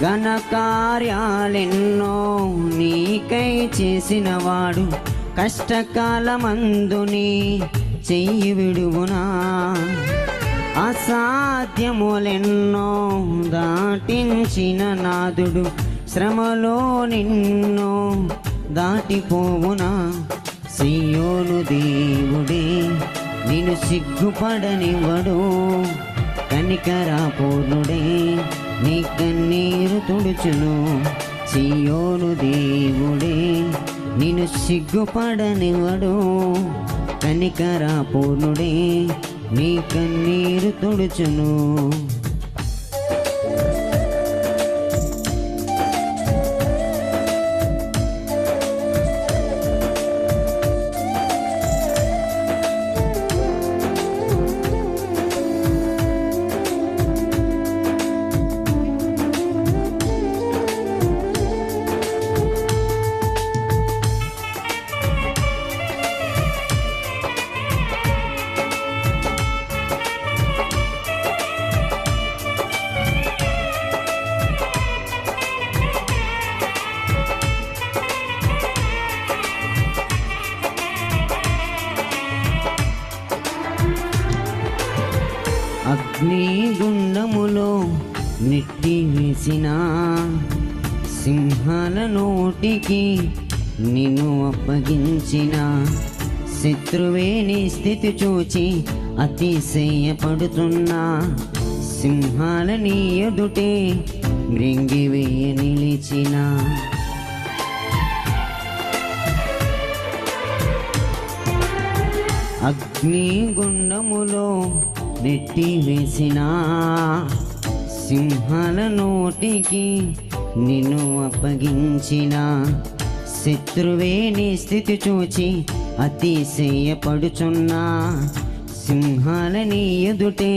ఘన కార్యాలెన్నో నీకై చేసినవాడు కష్టకాలమందుని చెయ్యి విడువునా. అసాధ్యములెన్నో దాటించిన నాదుడు శ్రమలో నిన్నో దాటిపోవునా. సియోను దేవుడే నిన్ను సిగ్గుపడనివ్వడు, కనికరాపూర్ణుడే నీ కన్నీరు తుడుచును. సియోను దేవుడే నిన్ను సిగ్గుపడనివ్వడు, కనికరాపూర్ణుడే నీ కన్నీరు తుడుచును. అగ్నిగుండములో నెట్టి వేసిన సింహాల నోటికి నిన్ను అప్పగించిన శత్రువే నీ స్థితి చూచి అతిశయపడుతున్నా. సింహాల నీ ఎదుటే మృంగివేయ నిలిచిన అగ్నిగుండములో నెట్టి వేసిన సింహాల నోటికి నిన్ను అప్పగించిన శత్రువే నీ స్థితి చూచి అతిశయపడుచున్నా. సింహాల నీ ఎదుటే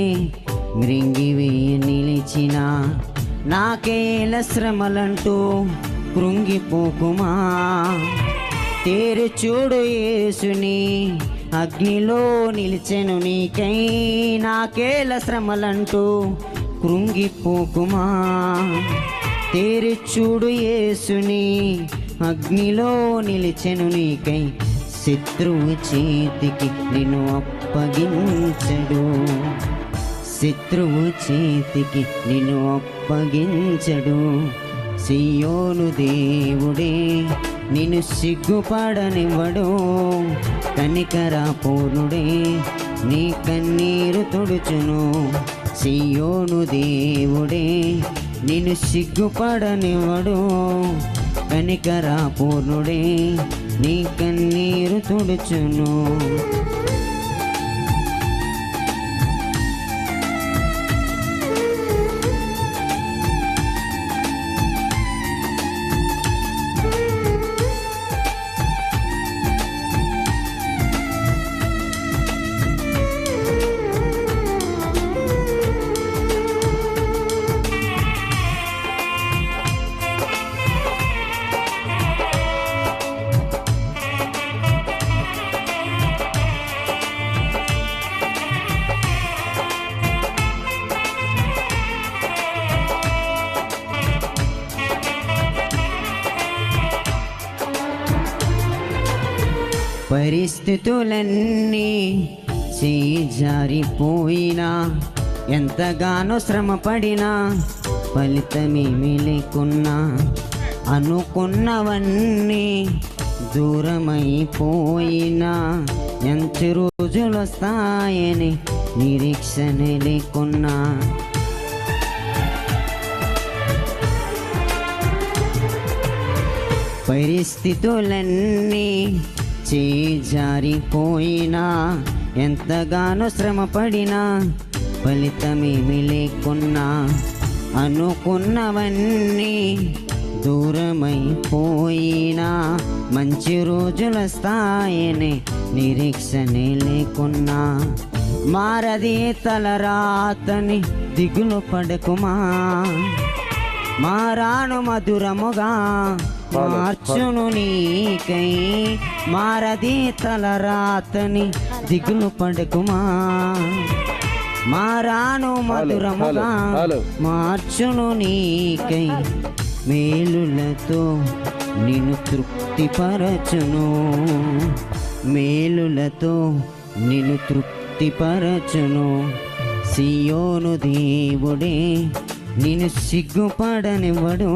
మృంగివేయ నిలిచిన నాకేల శ్రమలంటూ కృంగిపోకుమా. తేరు చూడు యేసుని అగ్నిలో నిలిచెను నీకై, నాకేల శ్రమలంటూ కృంగిపోకుమా. తేరి చూడు యేసుని అగ్నిలో నిలిచెను నీకై, శత్రువు చేతికి నిన్ను అప్పగించడు. శత్రువు చేతికి నిన్ను అప్పగించడు. సియోను దేవుడే నిన్ను సిగ్గుపడనివ్వడు, కనికరాపూర్ణుడే నీ కన్నీరు తుడుచును. సియోను దేవుడే నిన్ను సిగ్గుపడనివ్వడు, కనికరాపూర్ణుడే నీ కన్నీరు తుడుచును. పరిస్థితులన్నీ జారిపోయినా, ఎంతగానో శ్రమపడినా ఫలితమేమీ లేకున్నా, అనుకున్నవన్నీ దూరమైపోయినా, మంచి రోజులు వస్తాయని నిరీక్షణ లేకున్నా, పరిస్థితులన్నీ జారిపోయినా, ఎంతగానో శ్రమపడినా ఫలితమేమీ లేకున్నా, అనుకున్నవన్నీ దూరమైపోయినా, మంచి రోజులు వస్తాయని నిరీక్షణ లేకున్నా, మారది తలరాతని దిగులు పడకుమా. మారాను మధురముగా మార్చును నీకై, మారది తలరాతని దిగులు పడకుమా. మారాను మధురముగా మార్చును నీకై మేలులతో నిన్ను తృప్తిపరచును మేలులతో నిన్ను తృప్తిపరచును సియోను దేవుడే నిన్ను సిగ్గుపడనివ్వడు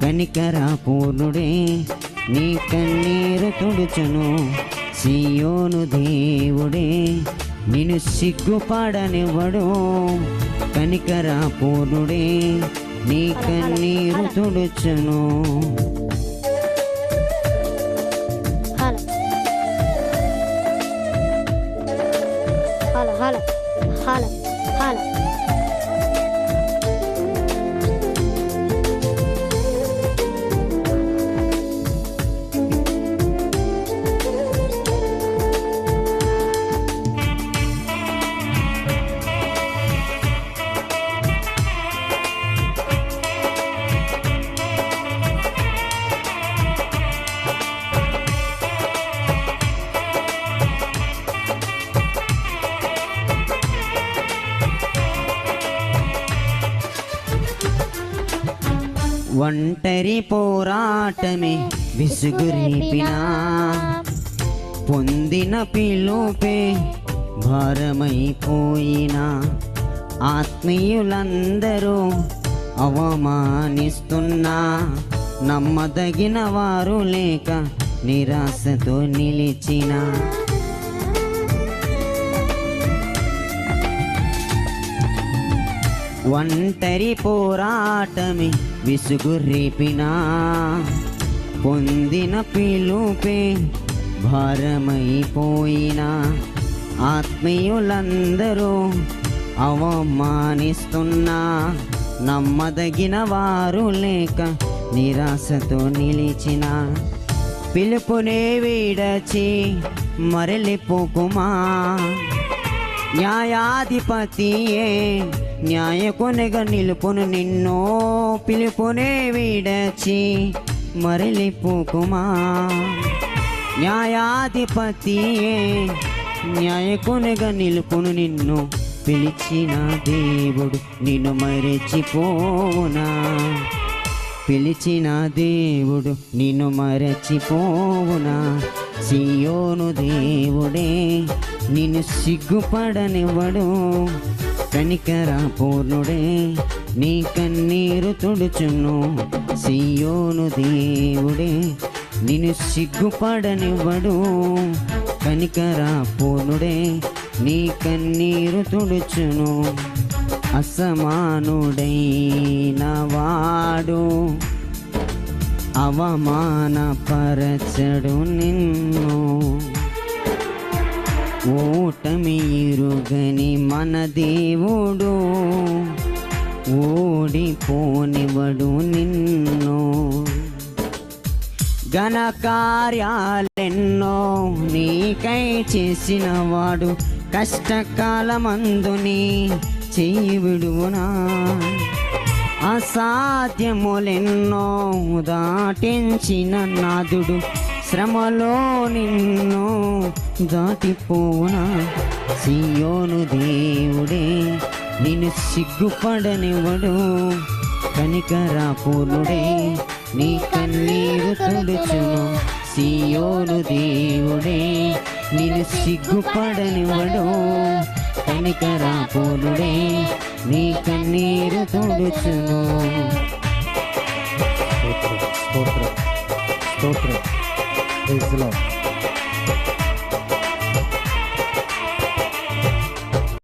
కనికరపూర్ణుడే నీ కన్నీరు తుడుచును సియోను దేవుడే నిన్ను సిగ్గుపడనివ్వడు కనికరపూర్ణుడే నీ కన్నీరు తుడుచును. ఒంటరి పోరాటమే విసుగురేపినా పొందిన పిలుపే భారమైపోయినా ఆత్మీయులందరూ అవమానిస్తున్నా నమ్మదగిన వారు లేక నిరాశతో నిలిచిన ఒంటరి పోరాటమే విసుగురేపినా పొందిన పిలుపే భారమైపోయినా ఆత్మీయులందరూ అవమానిస్తున్నా నమ్మదగిన వారు లేక నిరాశతో నిలిచిన పిలుపునే విడచి మరలిపోకుమా న్యాయాధిపతియే న్యాయకునిగా నిలుపును నిన్నో పిలుపునే విడచి మరలిపోకుమా న్యాయాధిపతియే న్యాయకునిగా నిలుపును నిన్ను పిలిచిన దేవుడు నిన్ను మరచిపోవునా పిలిచిన దేవుడు నిన్ను మరచిపోవునా సియోను దేవుడే నిన్ను సిగ్గుపడనివ్వడు కనికరపూర్ణుడే నీ కన్నీరు తుడుచును సియోను దేవుడే నిన్ను సిగ్గుపడనివ్వడు కనికరపూర్ణుడే నీ కన్నీరు తుడుచును అసమానుడైన వాడు అవమానపరచడు నిన్ను ఓటమి ఎరుగని మన దేవుడు ఓడిపోనివడు నిన్ను ఘన కార్యాలెన్నో నీకై చేసిన వాడు కష్టకాలమందుని చెయ్యి విడువునా అసాధ్యములెన్నో దాటించిన నాదుడు శ్రమలో నిన్ను దాటిపోనా సియోను దేవుడే నిన్ను సిగ్గుపడనివ్వడు కనికరపూర్ణుడే నీ కన్నీరు తుడుచును సియోను దేవుడే నిన్ను సిగ్గుపడనివ్వడు కనికరపూర్ణుడే నీ కన్నీరు తుడుచును. స్తోత్రం స్తోత్రం స్తోత్రం.